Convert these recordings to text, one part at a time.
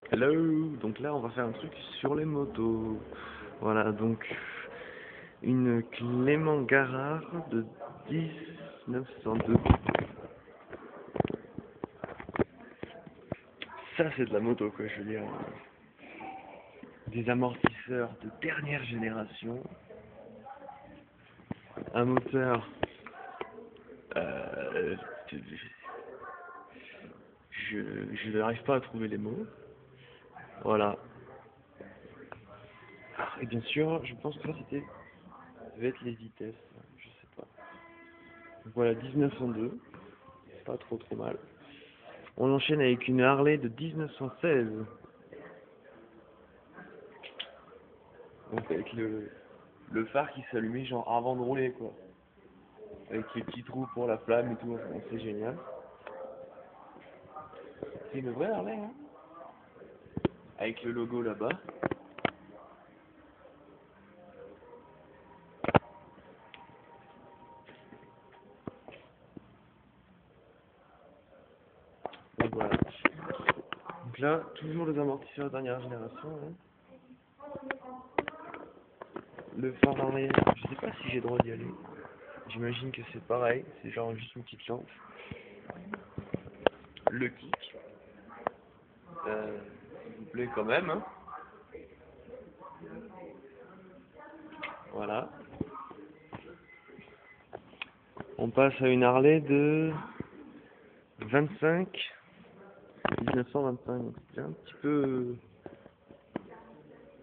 Hello, donc là on va faire un truc sur les motos. Voilà, donc une Clément Garard de 1902. Ça c'est de la moto quoi, je veux dire. Des amortisseurs de dernière génération. Un moteur. Euh, je n'arrive pas à trouver les mots. Voilà. Et bien sûr, je pense que ça c'était. Ça devait être les vitesses, je sais pas. Donc voilà, 1902. Pas trop mal. On enchaîne avec une Harley de 1916. Donc avec le phare qui s'allumait genre avant de rouler quoi. Avec les petits trous pour la flamme et tout, enfin, c'est génial. C'est une vraie Harley hein. Avec le logo là-bas. Donc voilà. Donc là, toujours les amortisseurs dernière génération. Hein. Le phare arrière, je sais pas si j'ai le droit d'y aller. J'imagine que c'est pareil, c'est genre juste une petite lampe. Le kick. S'il vous plaît quand même. Hein. Voilà. On passe à une Harley de 1925. C'est un petit peu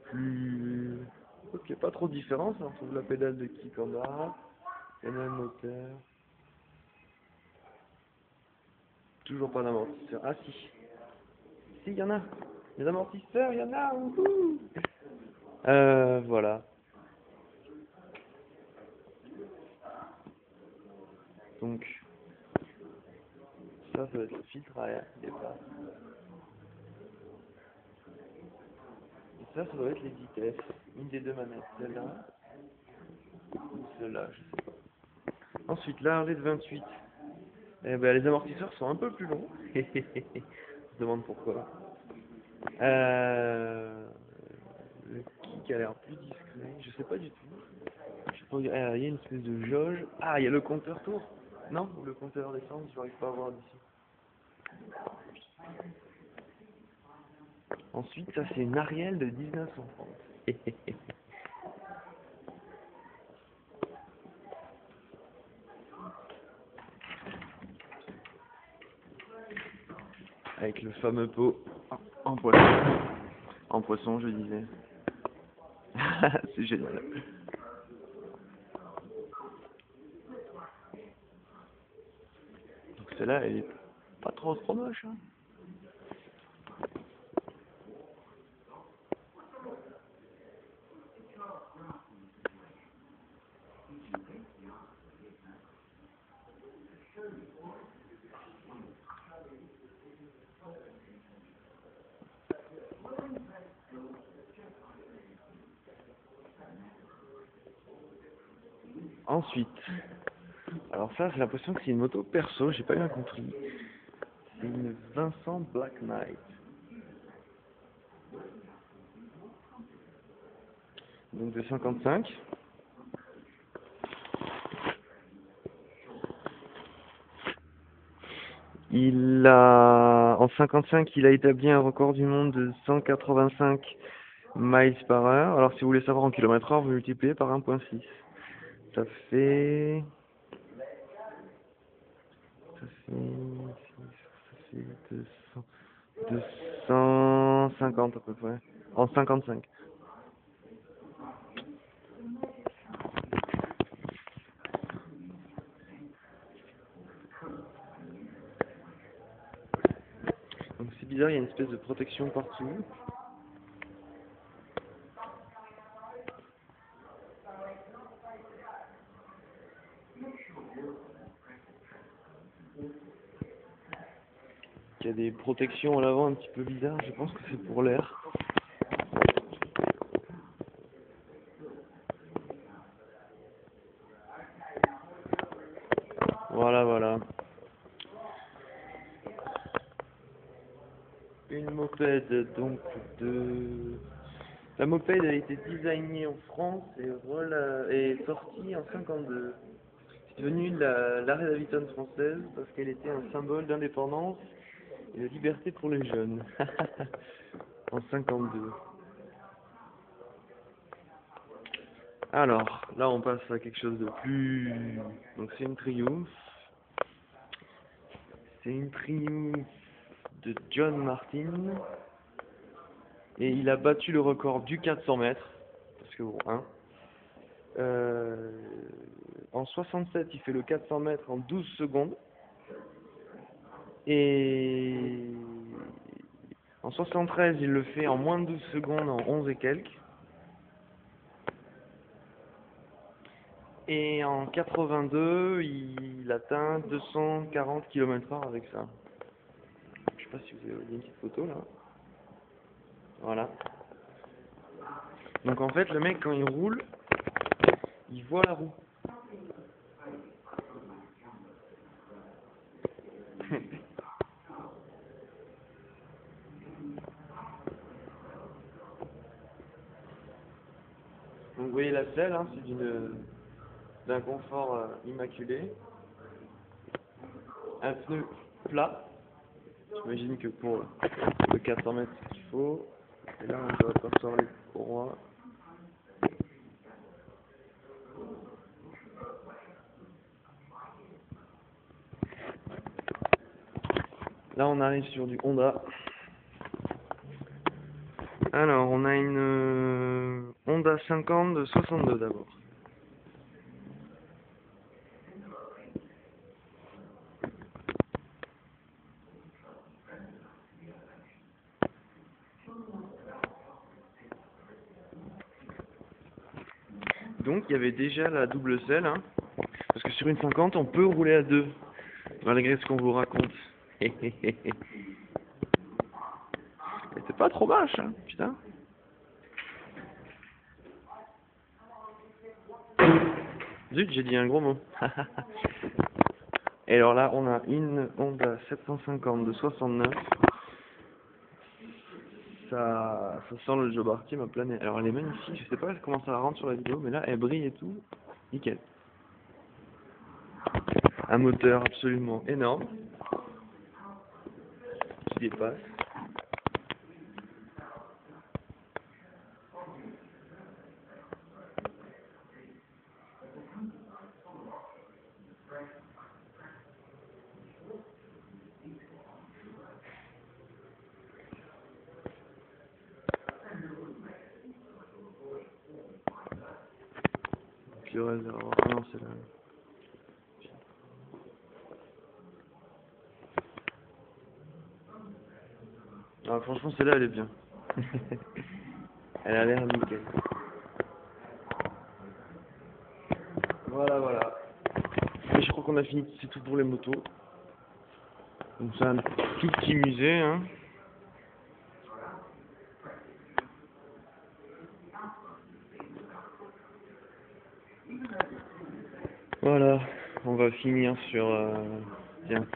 plus... Ok, pas trop de différence. On trouve la pédale de kick en bas. Il y en a un moteur. Toujours pas d'amortisseur. Ah si. Si, il y en a. Les amortisseurs, il y en a. Wouhou. Voilà. Donc, ça va être le filtre à air qui dépasse. Et ça doit être les vitesses. Une des deux manettes. Celle-là ou celle-là, je sais pas. Ensuite, la Harley de 28. Eh ben, les amortisseurs sont un peu plus longs. On se demande pourquoi. Le kick a l'air plus discret. Je sais pas du tout. Je sais pas, il y a une espèce de jauge. Ah, il y a le compteur tour. Non, le compteur d'essence, je n'arrive pas à voir d'ici. Ensuite, ça c'est une Ariel de 1930. Avec le fameux pot en poisson. En poisson, je disais. C'est génial. Donc celle-là, elle est pas trop moche. Hein. Ensuite, alors ça, j'ai l'impression que c'est une moto perso, j'ai pas bien compris. C'est une Vincent Black Knight. Donc de 55. En 55, il a établi un record du monde de 185 miles par heure. Alors si vous voulez savoir en kilomètres heure, vous multipliez par 1,6. Ça fait... Ça fait 250 à peu près. En 55. Donc c'est bizarre, il y a une espèce de protection partout. Il y a des protections à l'avant un petit peu bizarres, je pense que c'est pour l'air. Voilà. Une moped donc la moped a été designée en France et sortie en 52. C'est devenu l'Harley Davidson française parce qu'elle était un symbole d'indépendance et de liberté pour les jeunes. En 52. Alors, là on passe à quelque chose de plus... Donc c'est une Triumph. C'est une Triumph de John Martin. Et il a battu le record du 400 mètres. Parce que bon, hein. En 67, il fait le 400 mètres en 12 secondes. Et en 73, il le fait en moins de 12 secondes, en 11 et quelques. Et en 82, il atteint 240 km/h avec ça. Je sais pas si vous avez une petite photo là. Voilà. Donc en fait, le mec, quand il roule, il voit la roue. Donc vous voyez la selle, hein, c'est d'un confort immaculé. Un pneu plat. J'imagine que pour le 400 mètres, c'est ce qu'il faut. Et là, on doit apercevoir les courroies. Là, on arrive sur du Honda. Alors, on a une Honda 50 de 62 d'abord. Donc, il y avait déjà la double selle, hein, parce que sur une 50, on peut rouler à deux, malgré ce qu'on vous raconte. C'était pas trop moche, hein, putain. Zut, j'ai dit un gros mot. Et alors là, on a une Honda 750 de 69. Ça sent le Joe Barty, ma planète. Alors elle est magnifique, je sais pas comment ça la rend sur la vidéo, mais là elle brille et tout, nickel. Un moteur absolument énorme, qui dépasse. Puis le réservoir, ah non c'est là. Ah, franchement celle-là elle est bien. Elle a l'air nickel. Voilà, voilà. Et je crois qu'on a fini, c'est tout pour les motos. Donc c'est un tout petit musée, hein. Voilà, on va finir sur... tiens.